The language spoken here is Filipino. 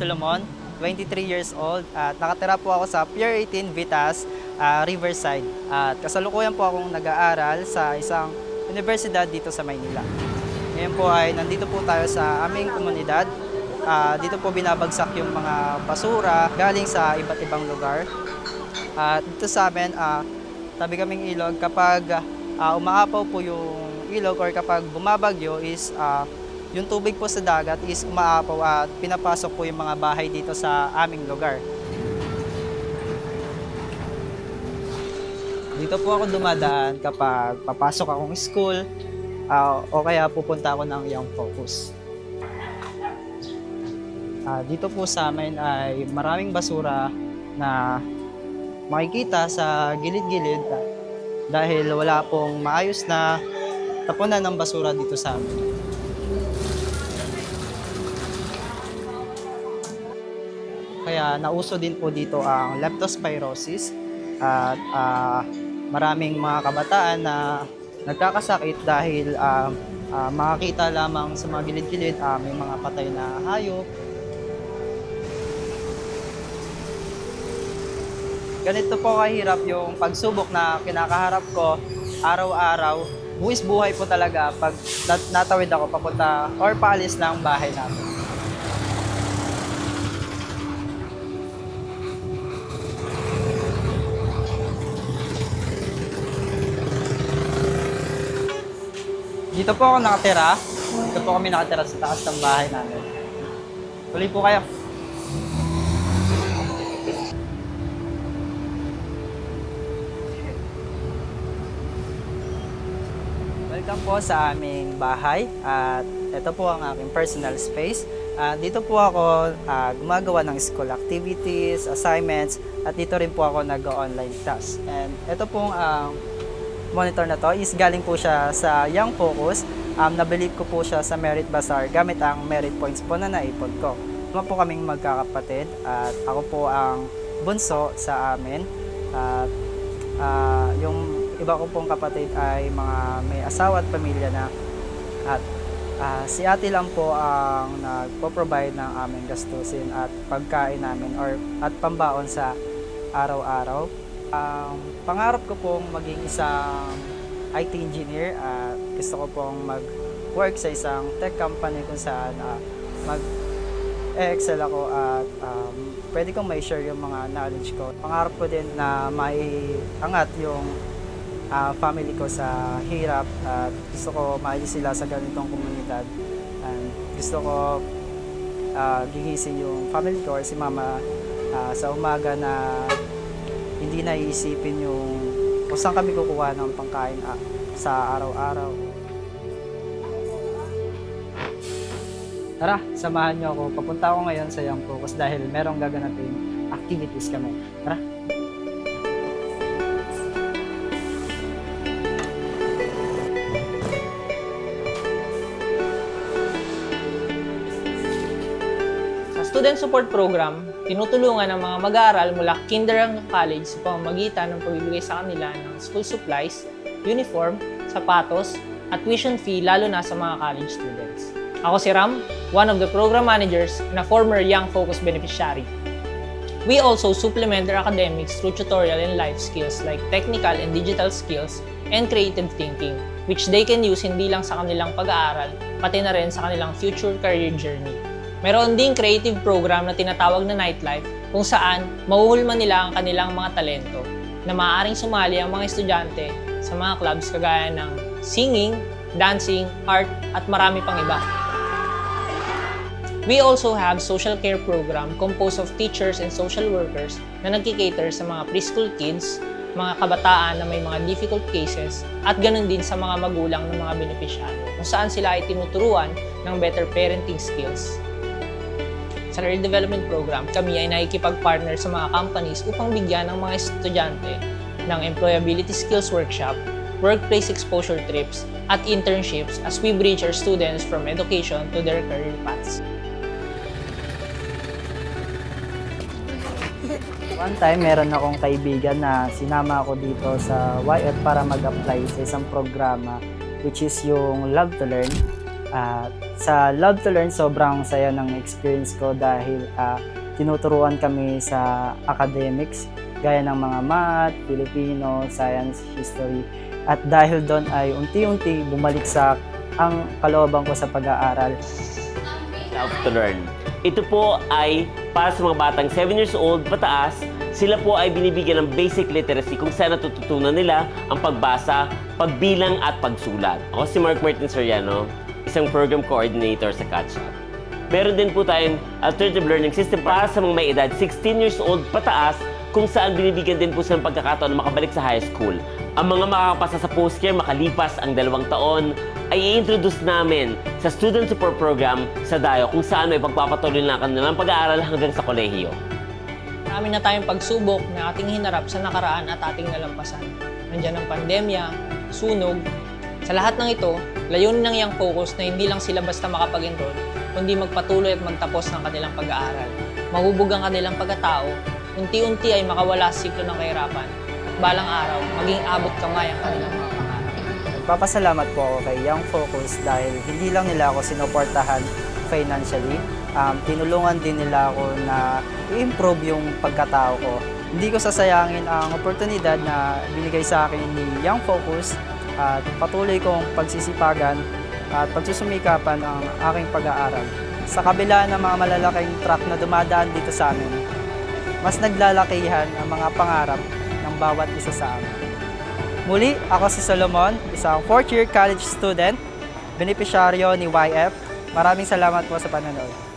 Solomon, 23 years old at nakatira po ako sa Pier 18 Vitas, Riverside. At kasalukuyan po akong nag-aaral sa isang universidad dito sa Maynila. Ngayon po ay nandito po tayo sa aming komunidad. Dito po binabagsak yung mga basura galing sa iba't ibang lugar. At dito sa amin, tabi kaming ilog. Kapag umaapaw po yung ilog or kapag bumabagyo is yung tubig po sa dagat is umaapaw at pinapasok po yung mga bahay dito sa aming lugar. Dito po ako dumadaan kapag papasok akong school o kaya pupunta ako ng Young Focus. Dito po sa amin ay maraming basura na makikita sa gilid-gilid dahil wala pong maayos na tapunan ng basura dito sa amin. Kaya nauso din po dito ang leptospirosis at maraming mga kabataan na nagkakasakit dahil makakita lamang sa mga gilid-gilid may mga patay na hayop. Ganito po kahirap yung pagsubok na kinakaharap ko araw-araw. Buwis buhay po talaga pag natawid ako papunta or paalis ng bahay namin. Dito po ako nakatira. Dito po kami nakatira sa taas ng bahay namin. Tuloy po kayo. Welcome po sa aming bahay at ito po ang aking personal space. Dito po ako gumagawa ng school activities, assignments at dito rin po ako nag-online class. And ito pong monitor na to is galing po siya sa Young Focus. Nabili ko po siya sa Merit Bazaar gamit ang merit points po na naipon ko. Duma po kaming magkakapatid at ako po ang bunso sa amin. At yung iba ko pong kapatid ay mga may asawa at pamilya na. At si ate lang po ang nagpo-provide ng aming gastusin at pagkain namin at pambaon sa araw-araw. Pangarap ko pong maging isang IT engineer at gusto ko pong mag-work sa isang tech company kung saan mag-excel ako at pwede kong may share yung mga knowledge ko. Pangarap ko din na maiangat yung family ko sa hirap at gusto ko maalis sila sa ganitong komunidad. And gusto ko gigising yung family ko or si mama sa umaga na hindi na iisipin yung kung saan kami kukuha ng pangkain sa araw-araw. Tara, samahan niyo ako. Papunta ako ngayon sa Young Focus dahil merong gaganapin activities kami. Tara! Student Support Program, tinutulungan ng mga mag-aaral mula kinder hanggang college sa pamamagitan ng pagbibigay sa kanila ng school supplies, uniform, sapatos, at tuition fee lalo na sa mga college students. Ako si Ram, one of the program managers and a former Young Focus beneficiary. We also supplement their academics through tutorial and life skills like technical and digital skills and creative thinking, which they can use hindi lang sa kanilang pag-aaral, pati na rin sa kanilang future career journey. Meron ding creative program na tinatawag na Nightlife kung saan mahuhulman nila ang kanilang mga talento na maaaring sumali ang mga estudyante sa mga clubs kagaya ng singing, dancing, art at marami pang iba. We also have social care program composed of teachers and social workers na nagkikater sa mga preschool kids, mga kabataan na may mga difficult cases at ganun din sa mga magulang ng mga beneficiaryo kung saan sila ay tinuturuan ng better parenting skills. Sa Career Development Program, kami ay nakikipag-partner sa mga companies upang bigyan ng mga estudyante ng employability skills workshop, workplace exposure trips, at internships as we bridge our students from education to their career paths. One time, meron akong kaibigan na sinama ako dito sa YF para mag-apply sa isang programa which is yung Love to Learn. Sa Love to Learn, sobrang saya ng experience ko dahil tinuturuan kami sa academics gaya ng mga math, Filipino, science, history. At dahil doon ay unti-unti bumalik sa ang kalooban ko sa pag-aaral. Love to Learn. Ito po ay para sa mga batang 7 years old pataas. Sila po ay binibigyan ng basic literacy kung saan natututunan nila ang pagbasa, pagbilang at pagsulat. Ako si Mark Martin Soriano, isang program coordinator sa Catch Up. Meron din po tayong alternative learning system para sa mga may edad 16 years old pataas kung saan binibigyan din po silang pagkakataon na makabalik sa high school. Ang mga makakapasa sa post-care makalipas ang 2 taon ay i-introduce namin sa Student Support Program sa DAIO kung saan may pagpapatuloy na kanilang pag-aaral hanggang sa kolehiyo. Marami na tayong pagsubok na ating hinarap sa nakaraan at ating nalampasan. Nandiyan ang pandemya, sunog. Sa lahat ng ito, layunin ng Young Focus na hindi lang sila basta makapag-enroll, kundi magpatuloy at magtapos ng kanilang pag-aaral. Mahubog ang kanilang pagkatao, unti-unti ay makawala sa siklo ng kahirapan, at balang araw, maging abot kamay ang kanilang mga pangarap. Nagpapasalamat po ako kay Young Focus dahil hindi lang nila ako sinuportahan financially, tinulungan din nila ako na i-improve yung pagkatao ko. Hindi ko sasayangin ang oportunidad na binigay sa akin ni Young Focus at patuloy kong pagsisipagan at pagsusumikapan ang aking pag-aaral. Sa kabila ng mga malalaking truck na dumadaan dito sa amin, mas naglalakihan ang mga pangarap ng bawat isa sa amin. Muli, ako si Solomon, isang 4th year college student, benepisyaryo ni YF. Maraming salamat po sa panonood.